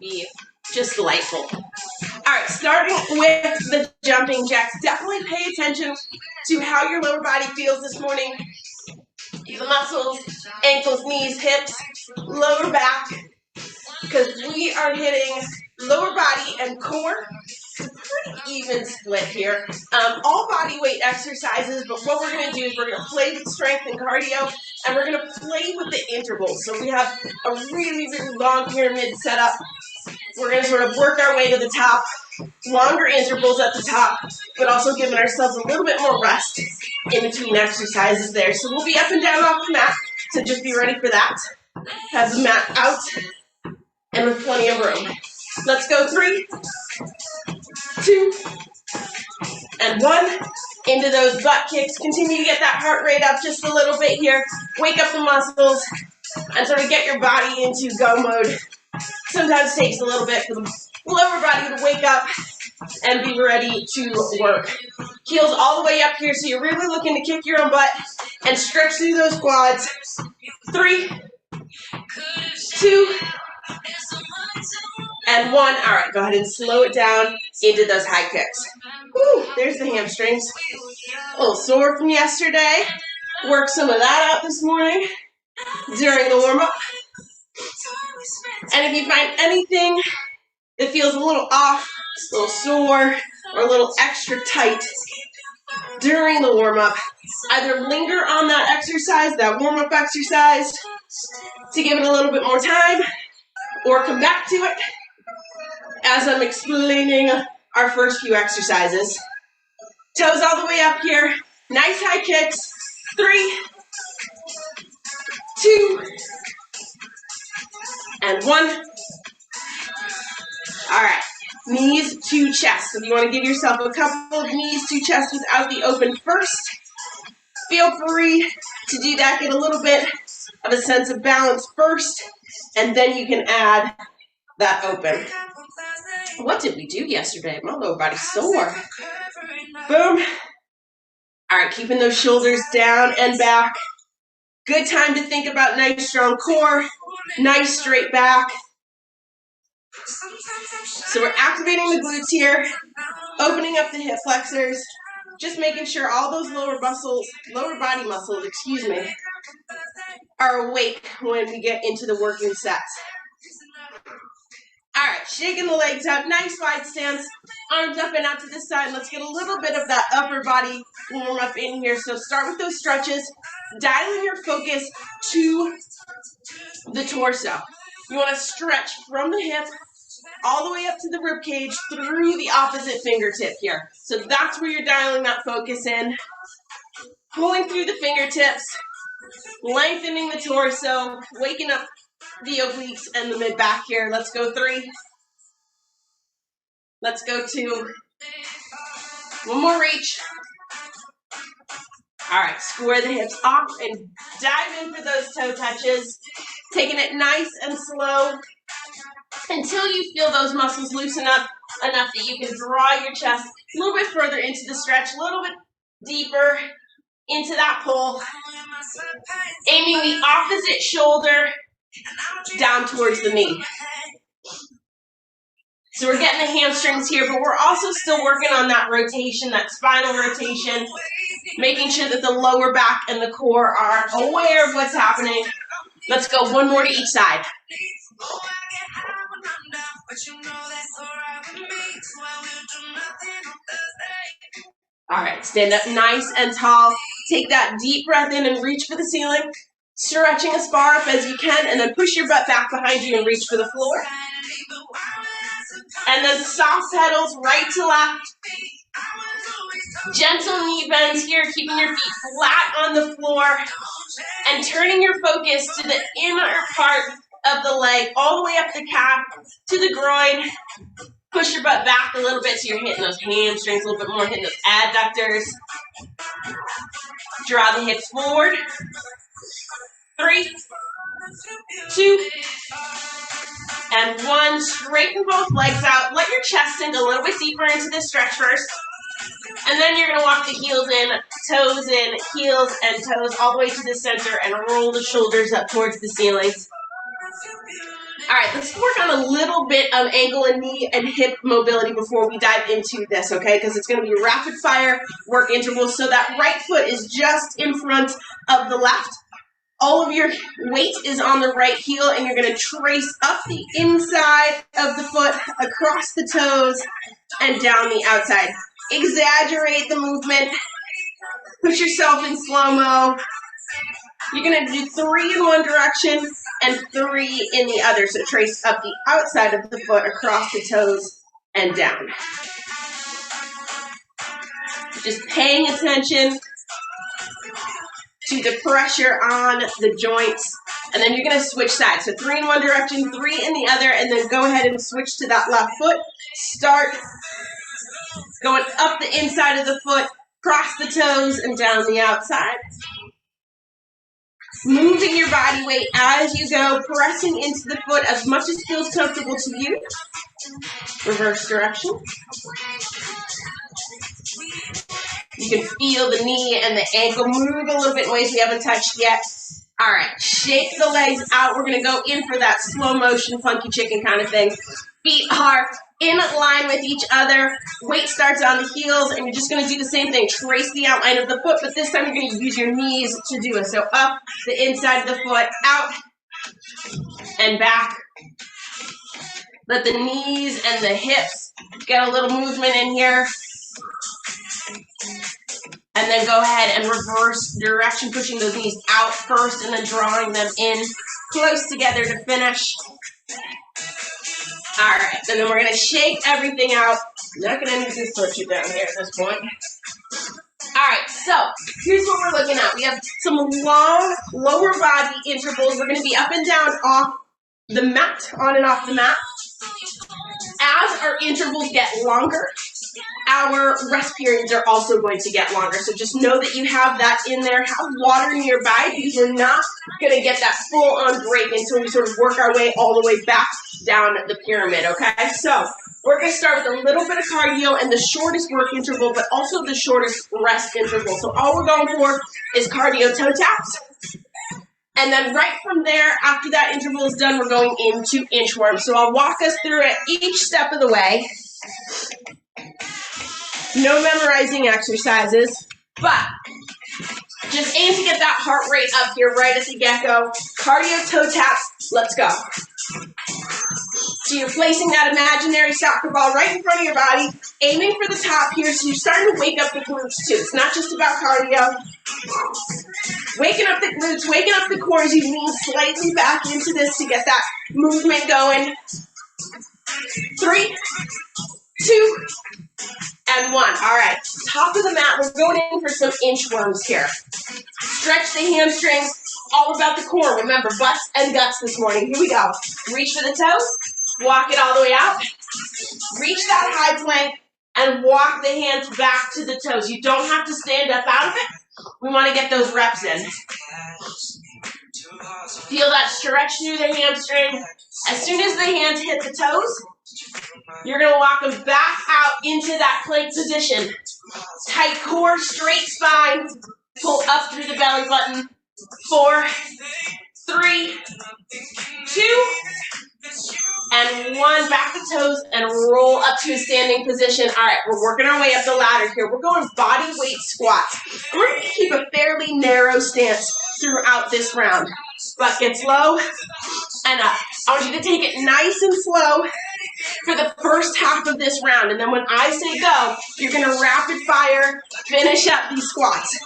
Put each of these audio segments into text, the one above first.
be just delightful. All right, starting with the jumping jacks, definitely pay attention to how your lower body feels this morning. The muscles, ankles, knees, hips, lower back, because we are hitting lower body and core. It's a pretty even split here. All body weight exercises, but what we're going to do is we're going to play with strength and cardio, and we're going to play with the intervals. So we have a really, really long pyramid set up. We're going to sort of work our way to the top, longer intervals at the top, but also giving ourselves a little bit more rest in between exercises there. So we'll be up and down off the mat, so just be ready for that. Have the mat out and with plenty of room. Let's go 3, 2, and 1. Into those butt kicks. Continue to get that heart rate up just a little bit here. Wake up the muscles and sort of get your body into go mode. Sometimes it takes a little bit for the lower body to wake up and be ready to work. Heels all the way up here, so you're really looking to kick your own butt and stretch through those quads. 3, 2, and 1. All right, go ahead and slow it down into those high kicks. Whew, there's the hamstrings. A little sore from yesterday. Work some of that out this morning during the warm-up. And if you find anything that feels a little off, a little sore, or a little extra tight during the warm-up, either linger on that exercise, that warm-up exercise, to give it a little bit more time, or come back to it as I'm explaining our first few exercises. Toes all the way up here. Nice high kicks. 3, 2, and 1. All right. Knees to chest. If you want to give yourself a couple of knees to chest without the open first, feel free to do that. Get a little bit of a sense of balance first, and then you can add that open. What did we do yesterday? My lower body's sore. Boom. All right, keeping those shoulders down and back. Good time to think about nice strong core, nice straight back. So we're activating the glutes here, opening up the hip flexors, just making sure all those lower body muscles, are awake when we get into the working sets. All right, shaking the legs up, nice wide stance, arms up and out to the side. Let's get a little bit of that upper body warm up in here. So start with those stretches, dialing your focus to the torso. You want to stretch from the hip all the way up to the rib cage through the opposite fingertip here. So that's where you're dialing that focus in. Pulling through the fingertips, lengthening the torso, waking up the obliques and the mid back here. Let's go 3. Let's go 2. One more reach. All right, square the hips off and dive in for those toe touches. Taking it nice and slow until you feel those muscles loosen up enough that you can draw your chest a little bit further into the stretch, a little bit deeper into that pull. Aiming the opposite shoulder down towards the knee. So we're getting the hamstrings here, but we're also still working on that rotation, that spinal rotation, making sure that the lower back and the core are aware of what's happening. Let's go 1 more to each side. All right, stand up nice and tall. Take that deep breath in and reach for the ceiling. Stretching as far up as you can, and then push your butt back behind you and reach for the floor. And then soft pedals right to left. Gentle knee bends here, keeping your feet flat on the floor and turning your focus to the inner part of the leg, all the way up the calf to the groin. Push your butt back a little bit so you're hitting those hamstrings a little bit more, hitting those adductors. Draw the hips forward. 3, 2, and 1. Straighten both legs out. Let your chest sink a little bit deeper into this stretch first. And then you're going to walk the heels in, toes in, heels and toes all the way to the center and roll the shoulders up towards the ceiling. All right, let's work on a little bit of ankle and knee and hip mobility before we dive into this, okay? Because it's going to be rapid fire work intervals. So that right foot is just in front of the left. All of your weight is on the right heel, and you're going to trace up the inside of the foot, across the toes, and down the outside. Exaggerate the movement. Push yourself in slow-mo. You're going to do 3 in one direction and 3 in the other. So trace up the outside of the foot, across the toes, and down. Just paying attention to the pressure on the joints. And then you're going to switch sides. So 3 in one direction, 3 in the other, and then go ahead and switch to that left foot. Start going up the inside of the foot, cross the toes, and down the outside. Moving your body weight as you go, pressing into the foot as much as feels comfortable to you. Reverse direction. You can feel the knee and the ankle move a little bit in ways we haven't touched yet. All right, shake the legs out. We're going to go in for that slow motion, funky chicken kind of thing. Feet are in line with each other. Weight starts on the heels, and you're just going to do the same thing. Trace the outline of the foot, but this time you're going to use your knees to do it. So up the inside of the foot, out and back. Let the knees and the hips get a little movement in here. And then go ahead and reverse direction, pushing those knees out first and then drawing them in close together to finish. All right, and then we're going to shake everything out. I'm not going to need to switch it down here at this point. All right, so here's what we're looking at. We have some long lower body intervals. We're going to be up and down off the mat, on and off the mat. As our intervals get longer, our rest periods are also going to get longer. So just know that you have that in there. Have water nearby because we're not going to get that full-on break until we sort of work our way all the way back down the pyramid, okay? So we're going to start with a little bit of cardio and the shortest work interval, but also the shortest rest interval. So all we're going for is cardio toe taps. And then right from there, after that interval is done, we're going into inchworms. So I'll walk us through it each step of the way. No memorizing exercises, but just aim to get that heart rate up here right at the get-go. Cardio toe taps, let's go. So you're placing that imaginary soccer ball right in front of your body, aiming for the top here, so you're starting to wake up the glutes too. It's not just about cardio. Waking up the glutes, waking up the core as you lean slightly back into this to get that movement going. 3, 2, and 1. All right, top of the mat, we're going in for some inchworms here. Stretch the hamstrings, all about the core. Remember, butts and guts this morning. Here we go. Reach for the toes, walk it all the way out. Reach that high plank and walk the hands back to the toes. You don't have to stand up out of it. We want to get those reps in. Feel that stretch through the hamstring. As soon as the hands hit the toes, you're going to walk them back out into that plank position. Tight core, straight spine. Pull up through the belly button. 4, 3, 2, and 1. Back the toes and roll up to a standing position. All right, we're working our way up the ladder here. We're going body weight squats. And we're going to keep a fairly narrow stance throughout this round. Butt gets low and up. I want you to take it nice and slow for the first half of this round. And then when I say go, you're going to rapid fire finish up these squats.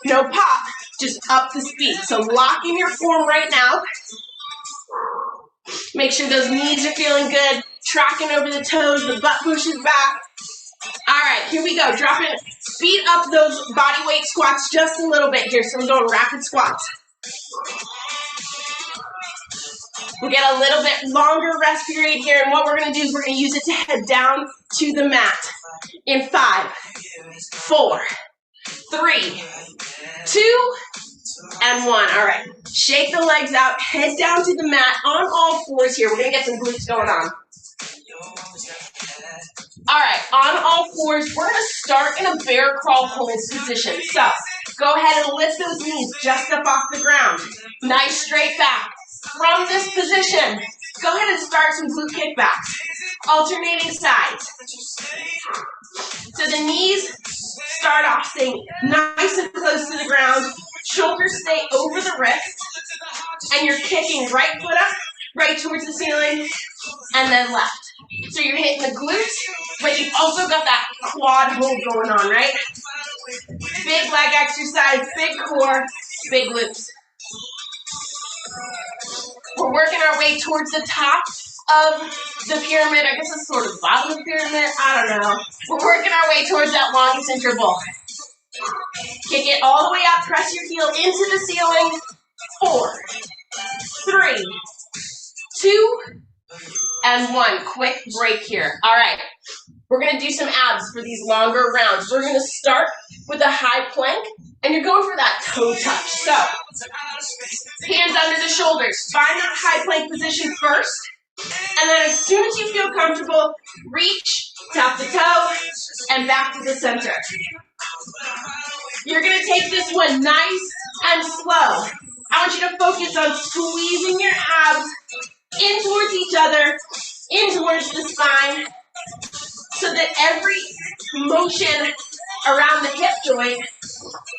No pop, just up the speed. So lock in your form right now. Make sure those knees are feeling good. Tracking over the toes, the butt pushes back. All right, here we go. Drop it. Speed up those body weight squats just a little bit here. So we're going rapid squats. We'll get a little bit longer rest period here. And what we're going to do is we're going to use it to head down to the mat. In 5, 4, 3, 2, and 1. All right. Shake the legs out. Head down to the mat on all fours here. We're going to get some glutes going on. All right. On all fours, we're going to start in a bear crawl pose position. So go ahead and lift those knees just up off the ground. Nice straight back. From this position, Go ahead and start some glute kickbacks. Alternating sides. So the knees start off staying nice and close to the ground. Shoulders stay over the wrist. And you're kicking right foot up, right towards the ceiling, and then left. So you're hitting the glutes, but you've also got that quad hold going on, right? Big leg exercise, big core, big glutes. We're working our way towards the top of the pyramid. I guess it's sort of the bottom of the pyramid. I don't know. We're working our way towards that longest interval. Kick it all the way up. Press your heel into the ceiling. 4, 3, 2, and 1. Quick break here. All right. We're going to do some abs for these longer rounds. We're going to start with a high plank, and you're going for that toe touch. So, hands under the shoulders. Find that high plank position first, and then as soon as you feel comfortable, reach, tap the toe, and back to the center. You're going to take this one nice and slow. I want you to focus on squeezing your abs in towards each other, in towards the spine, so that every motion around the hip joint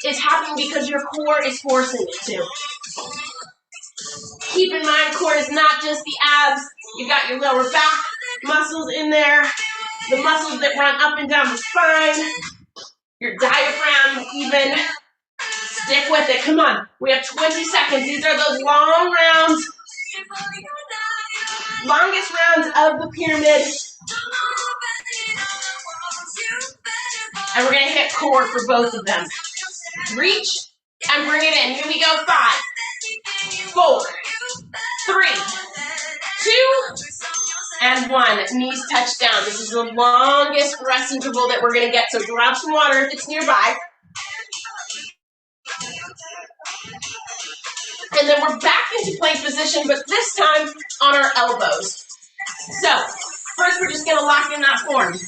is happening because your core is forcing it to. Keep in mind, core is not just the abs. You've got your lower back muscles in there, the muscles that run up and down the spine, your diaphragm even. Stick with it. Come on. We have 20 seconds. These are those long rounds. Longest rounds of the pyramid. And we're going to hit core for both of them. Reach and bring it in. Here we go. 5, 4, 3, 2, and 1. Knees touch down. This is the longest rest interval that we're going to get. So grab some water if it's nearby. And then we're back into plank position, but this time on our elbows. So first we're just going to lock in that form.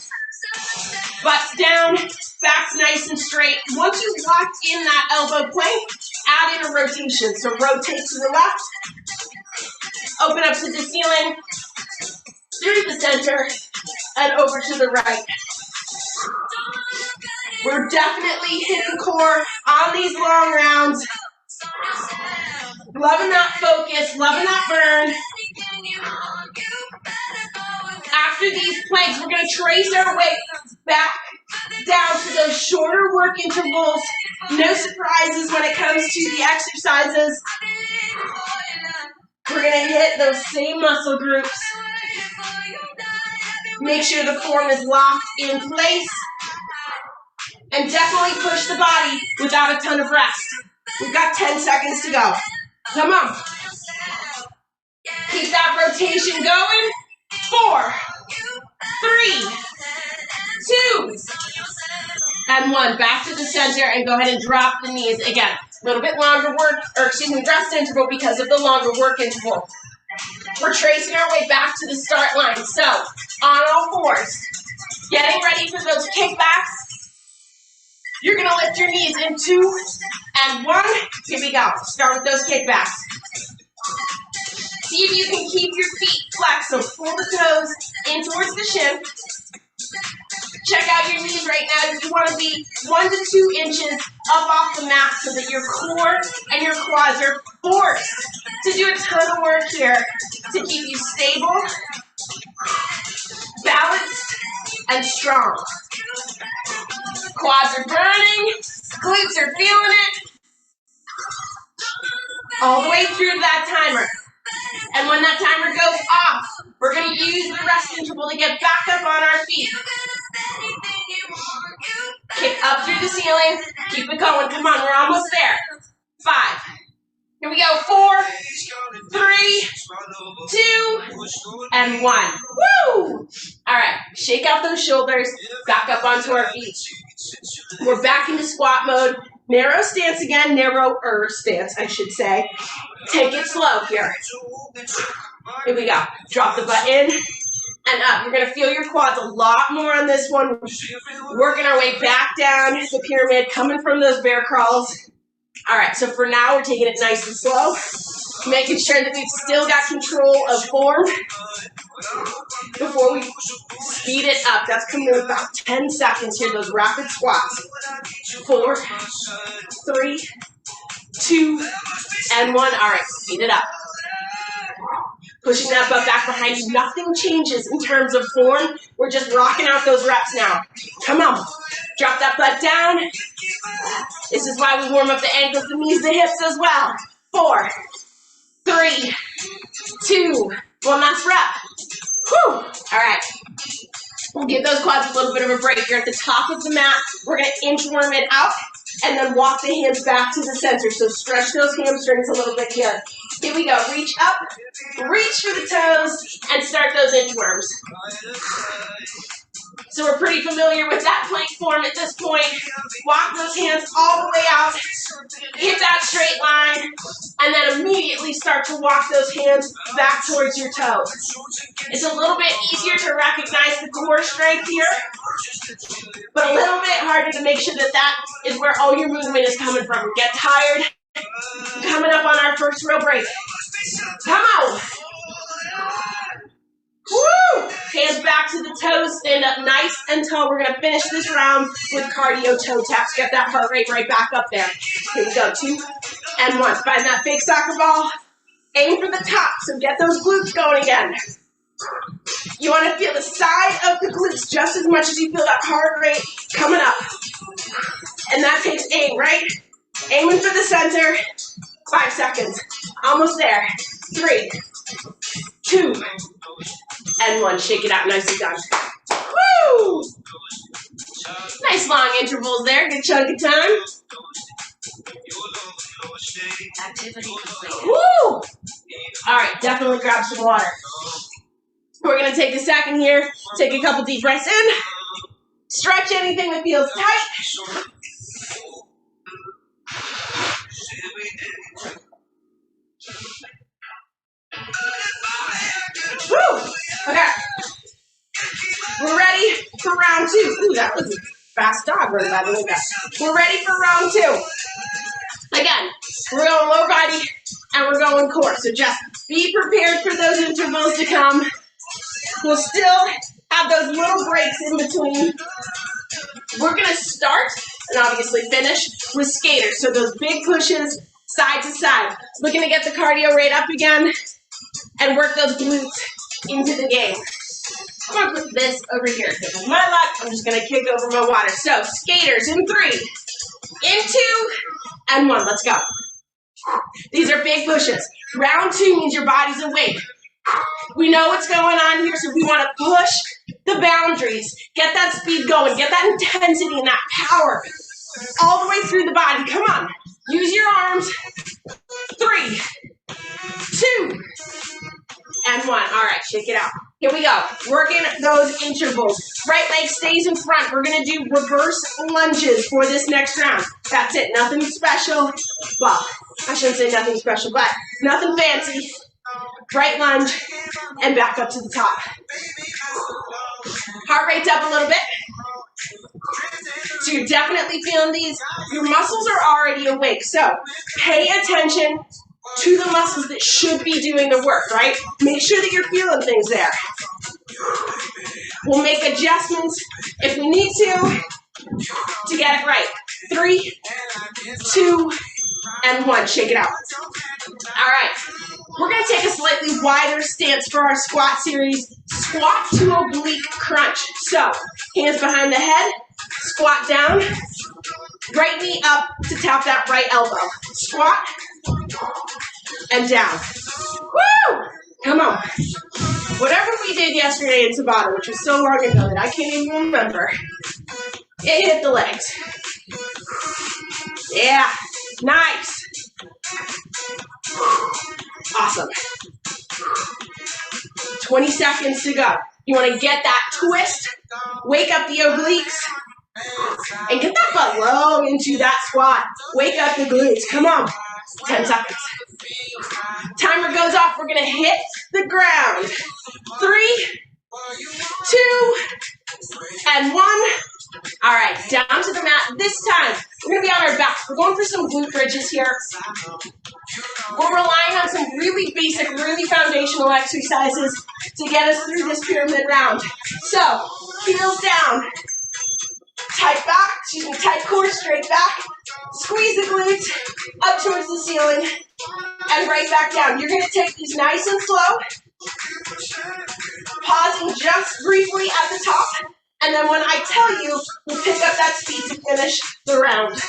Butts down, back's nice and straight. Once you've locked in that elbow plank, add in a rotation. So rotate to the left, open up to the ceiling, through the center, and over to the right. We're definitely hitting core on these long rounds. Loving that focus, loving that burn. After these planks, we're going to trace our way back down to those shorter work intervals. No surprises when it comes to the exercises. We're going to hit those same muscle groups. Make sure the form is locked in place. And definitely push the body without a ton of rest. We've got 10 seconds to go. Come on. Keep that rotation going. 4, 3, 2, and 1. Back to the center and go ahead and drop the knees. Again, a little bit longer work, rest interval because of the longer work interval. We're tracing our way back to the start line. So, on all fours, getting ready for those kickbacks. You're going to lift your knees in 2 and 1. Here we go. Start with those kickbacks. See if you can keep your feet flexed. So pull the toes in towards the shin. Check out your knees right now. You want to be 1 to 2 inches up off the mat so that your core and your quads are forced to do a ton of work here to keep you stable, balanced, and strong. Quads are burning, glutes are feeling it. All the way through that timer. And when that timer goes off, we're going to use the rest interval to get back up on our feet. Kick up through the ceiling. Keep it going. Come on, we're almost there. 5. Here we go. 4, 3, 2, and 1. Woo! All right. Shake out those shoulders. Back up onto our feet. We're back into squat mode. Narrow stance again. Narrower stance, I should say. Take it slow here. Here we go. Drop the butt in and up. You're going to feel your quads a lot more on this one. Working our way back down the pyramid, coming from those bear crawls. All right, so for now, we're taking it nice and slow. Making sure that we've still got control of form before we speed it up. That's coming in about 10 seconds here, those rapid squats. 4, 3, 2, and 1. All right, speed it up. Pushing that butt back behind you. Nothing changes in terms of form. We're just rocking out those reps now. Come on. Drop that butt down. This is why we warm up the ankles, the knees, the hips as well. 4, 3, 2, one last rep. Whew. All right. We'll give those quads a little bit of a break. You're at the top of the mat. We're going to inchworm it out and then walk the hands back to the center. So stretch those hamstrings a little bit here. Here we go. Reach up, reach for the toes, and start those inchworms. So we're pretty familiar with that plank form at this point. Walk those hands all the way out, hit that straight line, and then immediately start to walk those hands back towards your toes. It's a little bit easier to recognize the core strength here, but a little bit harder to make sure that that is where all your movement is coming from. Get tired. Coming up on our first real break. Come on. Woo! Hands back to the toes, stand up nice and tall. We're going to finish this round with cardio toe taps. Get that heart rate right back up there. Here we go, 2 and 1. Find that big soccer ball. Aim for the top, so get those glutes going again. You want to feel the side of the glutes just as much as you feel that heart rate coming up. And that takes aim, right? Aiming for the center. 5 seconds. Almost there. 3, 2, and 1. Shake it out. Nicely done. Woo! Nice long intervals there. Good chunk of time. Activity complete. Woo! All right, definitely grab some water. We're going to take a second here. Take a couple deep breaths in. Stretch anything that feels tight. Woo! Okay. We're ready for round 2. Ooh, that was a fast dog right by the way. We're ready for round 2. Again, we're going lower body and we're going core. So just be prepared for those intervals to come. We'll still have those little breaks in between. We're going to start and obviously finish with skaters. So those big pushes side to side. Looking to get the cardio rate up again and work those glutes into the game. I'm going to put this over here. With my luck, I'm just going to kick over my water. So skaters in 3, in 2, and 1. Let's go. These are big pushes. Round 2 means your body's awake. We know what's going on here, so we want to push the boundaries. Get that speed going. Get that intensity and that power all the way through the body. Come on. Use your arms. 3, 2, and 1. All right, shake it out. Here we go. Working those intervals. Right leg stays in front. We're going to do reverse lunges for this next round. That's it. Nothing special. Well, I shouldn't say nothing special, but nothing fancy. Right lunge and back up to the top. Heart rate's up a little bit. So you're definitely feeling these. Your muscles are already awake. So pay attention to the muscles that should be doing the work, right? Make sure that you're feeling things there. We'll make adjustments if we need to get it right. 3, 2, and 1. Shake it out. All right. We're going to take a slightly wider stance for our squat series. Squat to oblique crunch. So, hands behind the head, squat down, right knee up to tap that right elbow. Squat, and down. Woo! Come on. Whatever we did yesterday in Tabata, which was so long ago that I can't even remember, it hit the legs. Yeah, nice. Awesome. 20 seconds to go. You want to get that twist, wake up the obliques, and get that butt low into that squat. Wake up the glutes. Come on. 10 seconds. Timer goes off. We're going to hit the ground. 3, 2, and 1. All right, down to the mat. This time, we're going to be on our back. We're going for some glute bridges here. We're relying on some really basic, really foundational exercises to get us through this pyramid round. So, heels down, tight back, tight core, straight back, squeeze the glutes up towards the ceiling, and right back down. You're gonna take these nice and slow, pausing just briefly at the top, and then when I tell you, we'll pick up that speed to finish the round.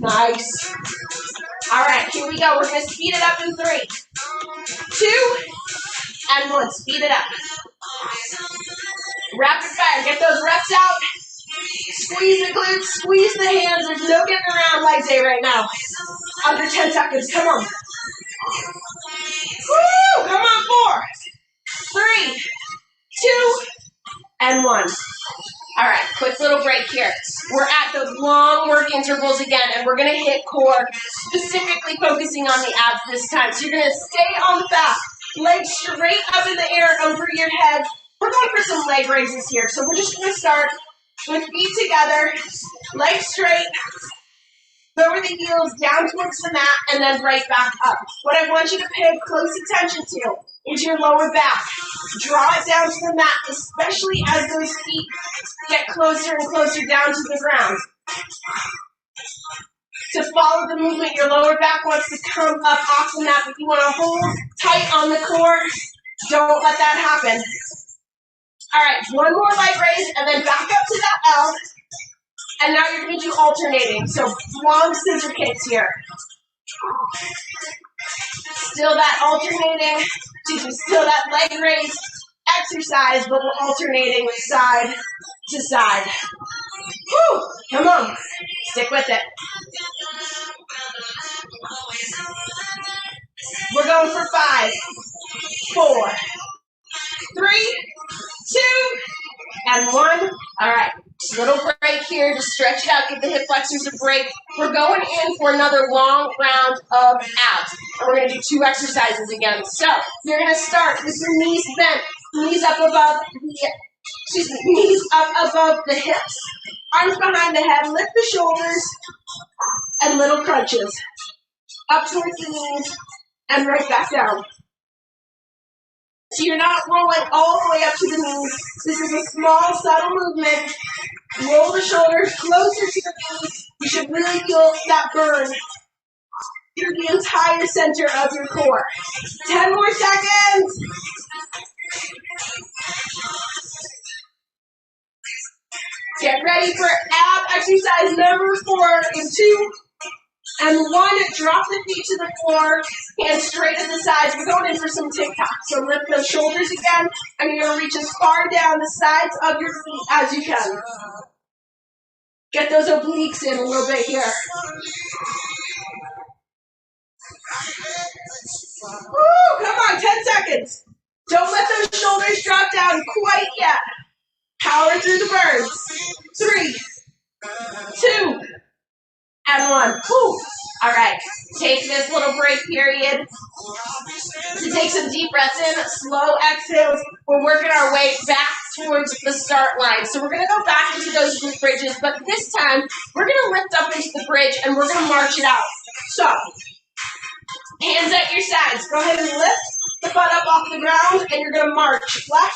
Nice. All right, here we go. We're going to speed it up in 3, 2, and 1. Speed it up. Rapid fire. Get those reps out. Squeeze the glutes. Squeeze the hands. There's no getting around leg day right now. Under 10 seconds. Come on. Woo! Come on, 4, 3, 2, and 1. All right, quick little break here. We're at those long work intervals again, and we're going to hit core, specifically focusing on the abs this time. So you're going to stay on the back, legs straight up in the air over your head. We're going for some leg raises here. So we're just going to start with feet together, legs straight, lower the heels down towards the mat, and then right back up. What I want you to pay close attention to is your lower back. Draw it down to the mat, especially as those feet get closer and closer down to the ground. To follow the movement, your lower back wants to come up off the mat, but you want to hold tight on the core. Don't let that happen. All right, one more leg raise, and then back up to that L. And now you're going to do alternating. So long scissor kicks here. Still that alternating, still that leg raise exercise, but we're alternating side to side. Woo! Come on, stick with it. We're going for 5, 4, 3, 2, and 1. All right, little break here to stretch it out, give the hip flexors a break. We're going in for another long round of abs. And we're going to do 2 exercises again. So you're going to start with your knees bent, knees up above the hips, arms behind the head, lift the shoulders, and little crunches. Up towards the knees, and right back down. So you're not rolling all the way up to the knees. This is a small, subtle movement. Roll the shoulders closer to the knees. You should really feel that burn through the entire center of your core. 10 more seconds. Get ready for ab exercise number 4 in 2 and 1. Drop the feet to the floor, hands straight at the sides. We're going in for some TikTok. So lift those shoulders again, and you're going to reach as far down the sides of your feet as you can. Get those obliques in a little bit here. Woo, come on, 10 seconds. Don't let those shoulders drop down quite yet. Power through the burns. 3, 2, and 1. Woo. All right, take this little break period to take some deep breaths in, slow exhales. We're working our way back towards the start line. So we're going to go back into those glute bridges, but this time we're going to lift up into the bridge and we're going to march it out. So, hands at your sides. Go ahead and lift the butt up off the ground, and you're going to march left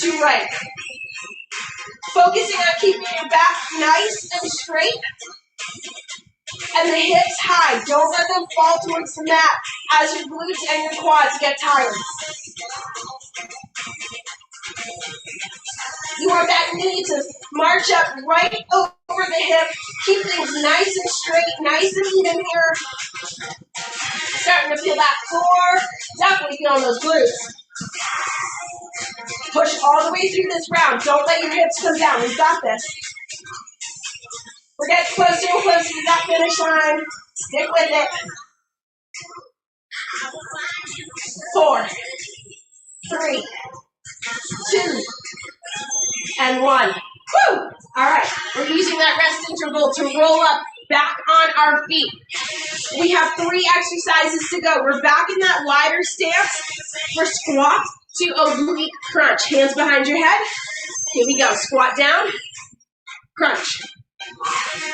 to right. Focusing on keeping your back nice and straight. And the hips high. Don't let them fall towards the mat as your glutes and your quads get tired. You want that knee to march up right over the hip. Keep things nice and straight, nice and even here. Starting to feel that core. Definitely feeling those glutes. Push all the way through this round. Don't let your hips come down. We've got this. We're getting closer and closer to that finish line. Stick with it. 4, 3, 2, and 1. Woo! All right, we're using that rest interval to roll up back on our feet. We have 3 exercises to go. We're back in that wider stance for squat to oblique crunch. Hands behind your head. Here we go. Squat down, crunch.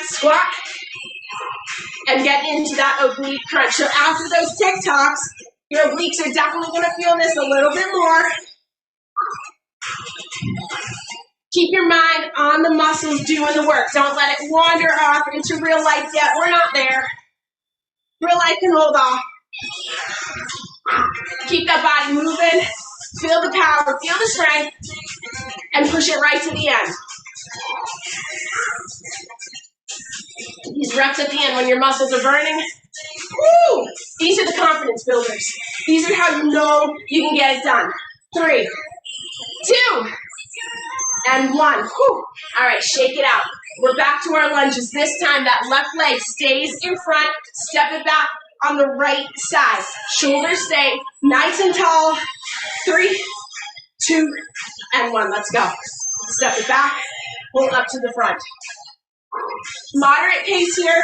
Squat, and get into that oblique crunch. So after those TikToks, your obliques are definitely going to feel this a little bit more. Keep your mind on the muscles doing the work. Don't let it wander off into real life yet. We're not there. Real life can hold off. Keep that body moving. Feel the power, feel the strength, and push it right to the end. These reps at the end when your muscles are burning, woo! These are the confidence builders. These are how you know you can get it done. 3, 2, and 1. Whew. All right, shake it out. We're back to our lunges. This time that left leg stays in front. Step it back on the right side. Shoulders stay nice and tall. 3, 2, and 1. Let's go. Step it back. Pull up to the front. Moderate pace here.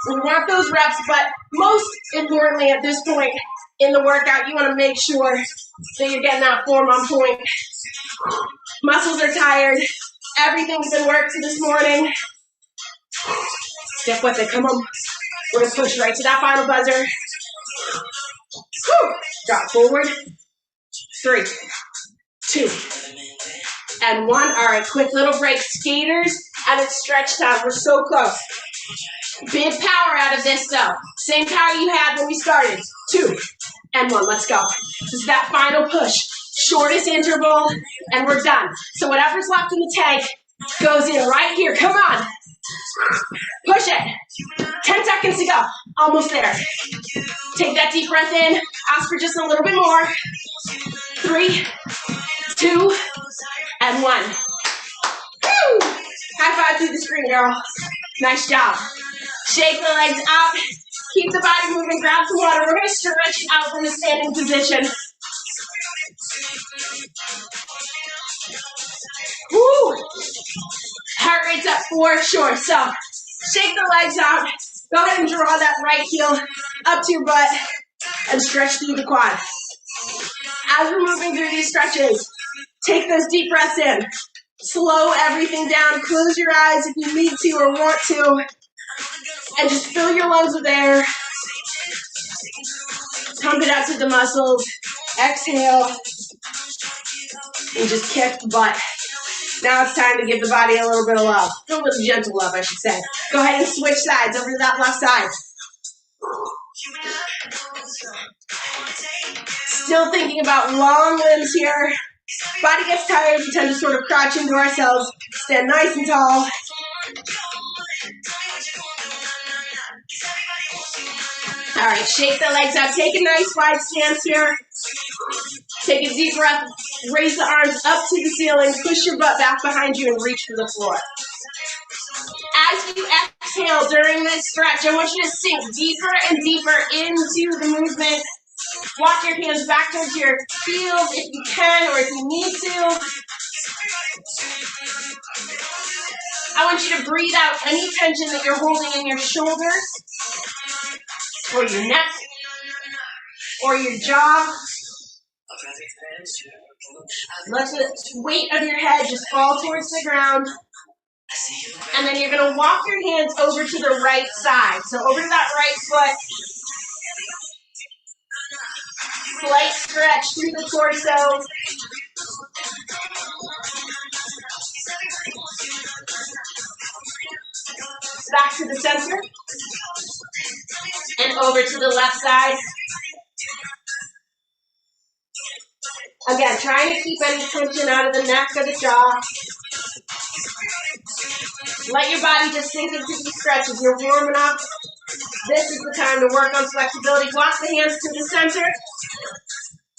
We want those reps, but most importantly at this point in the workout, you want to make sure that you're getting that form on point. Muscles are tired. Everything's been worked this morning. Stick with it. Come on. We're going to push right to that final buzzer. Whew. Drop forward. 3, 2, and 1. All right, quick little break. Skaters, and it's stretch time. We're so close. Big power out of this, though. Same power you had when we started. 2, and 1. Let's go. This is that final push. Shortest interval, and we're done. So whatever's left in the tank goes in right here. Come on. Push it. 10 seconds to go. Almost there. Take that deep breath in. Ask for just a little bit more. 3, 2, and 1. Woo! High five through the screen, girl. Nice job. Shake the legs out. Keep the body moving. Grab some water. We're going to stretch out from the standing position. Woo! Heart rate's up for sure. So shake the legs out. Go ahead and draw that right heel up to your butt and stretch through the quad. As we're moving through these stretches, take those deep breaths in. Slow everything down. Close your eyes if you need to or want to. And just fill your lungs with air. Pump it out to the muscles. Exhale. And just kick the butt. Now it's time to give the body a little bit of love. A little bit of gentle love, I should say. Go ahead and switch sides over to that left side. Still thinking about long limbs here. Body gets tired, we tend to sort of crouch into ourselves. Stand nice and tall. All right, shake the legs out. Take a nice wide stance here. Take a deep breath. Raise the arms up to the ceiling. Push your butt back behind you and reach for the floor. As you exhale during this stretch, I want you to sink deeper and deeper into the movement. Walk your hands back towards your heels if you can or if you need to. I want you to breathe out any tension that you're holding in your shoulders or your neck or your jaw. Let the weight of your head just fall towards the ground. And then you're going to walk your hands over to the right side. So over to that right foot. Slight stretch through the torso. Back to the center. And over to the left side. Again, trying to keep any tension out of the neck or the jaw. Let your body just sink into these stretches. You're warming up. This is the time to work on flexibility. Walk the hands to the center.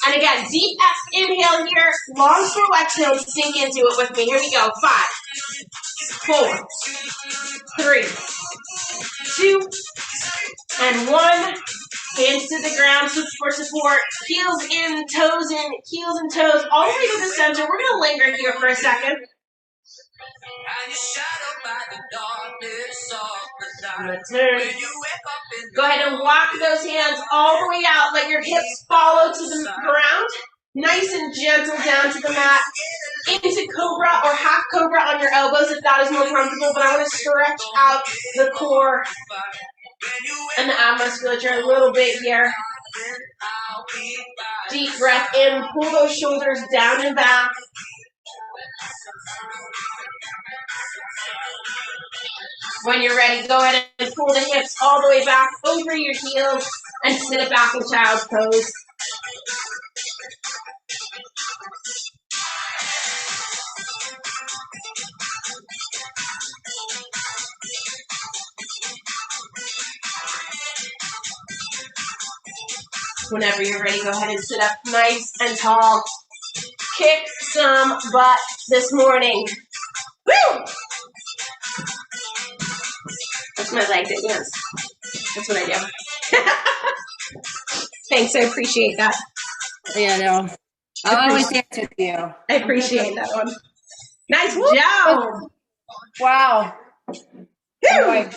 And again, deep inhale here. Long, slow exhale. Sink into it with me. Here we go. 5, 4, 3, 2, and 1. Hands to the ground for support. Heels in, toes in, heels and toes all the way to the center. We're going to linger here for a second. Go ahead and walk those hands all the way out. Let your hips follow to the ground. Nice and gentle down to the mat. Into Cobra or half Cobra on your elbows if that is more comfortable, but I want to stretch out the core and the ab musculature a little bit here. Deep breath in, pull those shoulders down and back. When you're ready, go ahead and pull the hips all the way back over your heels and sit it back in child's pose. Whenever you're ready, go ahead and sit up nice and tall. Kick some butt this morning. Woo! That's my leg that dance. That's what I do. Thanks, I appreciate that. Yeah, no. I'll always dance with you. I appreciate that one. Nice job. Wow. Woo!